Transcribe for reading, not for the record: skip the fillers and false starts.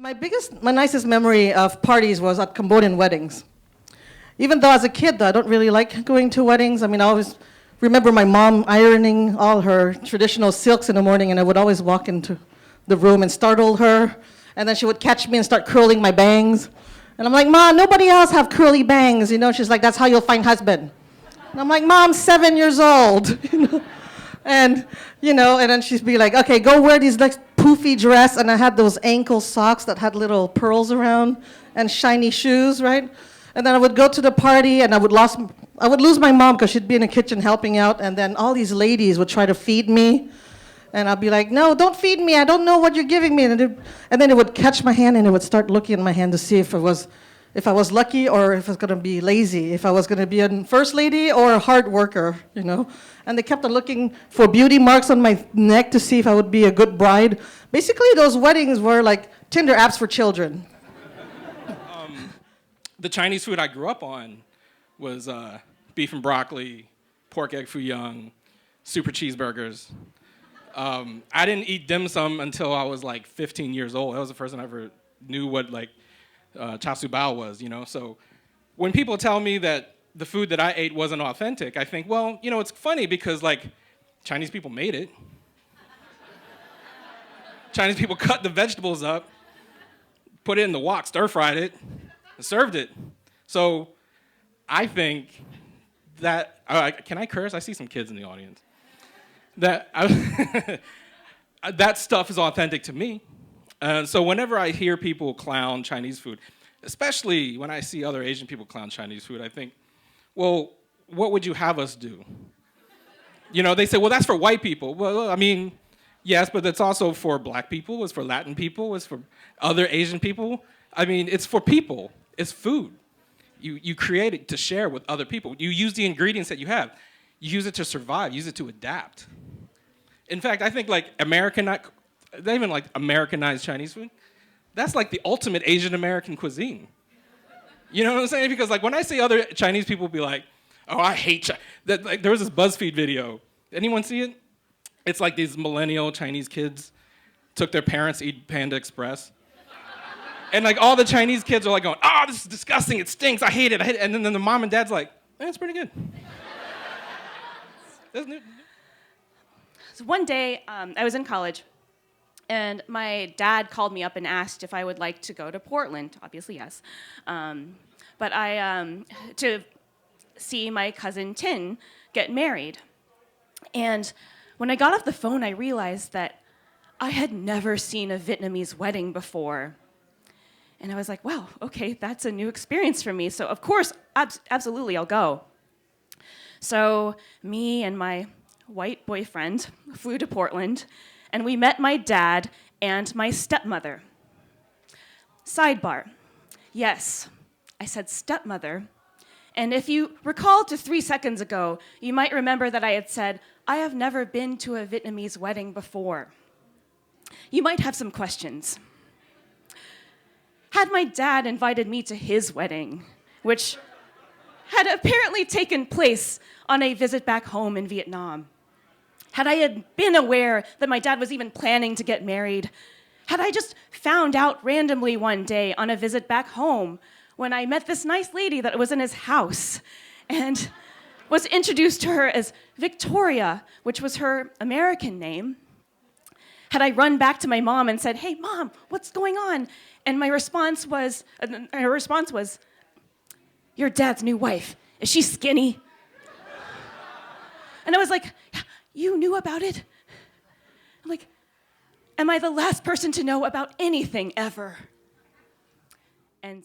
My nicest memory of parties was at Cambodian weddings. Even though as a kid, though, I don't really like going to weddings. I mean, I always remember my mom ironing all her traditional silks in the morning, and I would always walk into the room and startle her, and then she would catch me and start curling my bangs. And I'm like, Mom, nobody else have curly bangs, you know? She's like, that's how you'll find husband. And I'm like, Mom, 7 years old, you know? And then she'd be like, okay, go wear these like poofy dress, and I had those ankle socks that had little pearls around and shiny shoes, right? And then I would go to the party, and I would lose my mom because she'd be in the kitchen helping out, and then all these ladies would try to feed me, and I'd be like, no, don't feed me, I don't know what you're giving me. And then it would catch my hand, and it would start looking at my hand to see if I was lucky or if I was going to be lazy, if I was going to be a first lady or a hard worker, you know? And they kept on looking for beauty marks on my neck to see if I would be a good bride. Basically, those weddings were like Tinder apps for children. The Chinese food I grew up on was beef and broccoli, pork egg foo young, super cheeseburgers. I didn't eat dim sum until I was like 15 years old. That was the first time I ever knew what like char siu bao was, you know? So when people tell me that the food that I ate wasn't authentic, I think, well, you know, it's funny because like Chinese people made it. Chinese people cut the vegetables up, put it in the wok, stir-fried it, and served it. So I think that, can I curse? I see some kids in the audience. That stuff is authentic to me. So whenever I hear people clown Chinese food, especially when I see other Asian people clown Chinese food, I think, well, what would you have us do? You know, they say, well, that's for white people. Well, I mean, yes, but it's also for black people, it's for Latin people, it's for other Asian people. I mean, it's for people. It's food. You create it to share with other people. You use the ingredients that you have. You use it to survive, use it to adapt. In fact, I think like they even like Americanized Chinese food. That's like the ultimate Asian American cuisine. You know what I'm saying? Because like when I see other Chinese people be like, oh, I hate that. Like, there was this BuzzFeed video. Anyone see it? It's like these millennial Chinese kids took their parents to eat Panda Express. And like all the Chinese kids are like going, oh, this is disgusting, it stinks, I hate it. And then the mom and dad's like, it's pretty good. So one day, I was in college, and my dad called me up and asked if I would like to go to Portland. Obviously, yes. But to see my cousin Tin get married. And when I got off the phone, I realized that I had never seen a Vietnamese wedding before. And I was like, wow, okay, that's a new experience for me. So of course, absolutely, I'll go. So me and my white boyfriend flew to Portland, and we met my dad and my stepmother. Sidebar, yes, I said stepmother. And if you recall to 3 seconds ago, you might remember that I had said, I have never been to a Vietnamese wedding before. You might have some questions. Had my dad invited me to his wedding, which had apparently taken place on a visit back home in Vietnam, had I been aware that my dad was even planning to get married, had I just found out randomly one day on a visit back home when I met this nice lady that was in his house and was introduced to her as Victoria, which was her American name, had I run back to my mom and said, hey, Mom, what's going on? And her response was, your dad's new wife, is she skinny? And I was like, you knew about it? I'm like, am I the last person to know about anything ever? And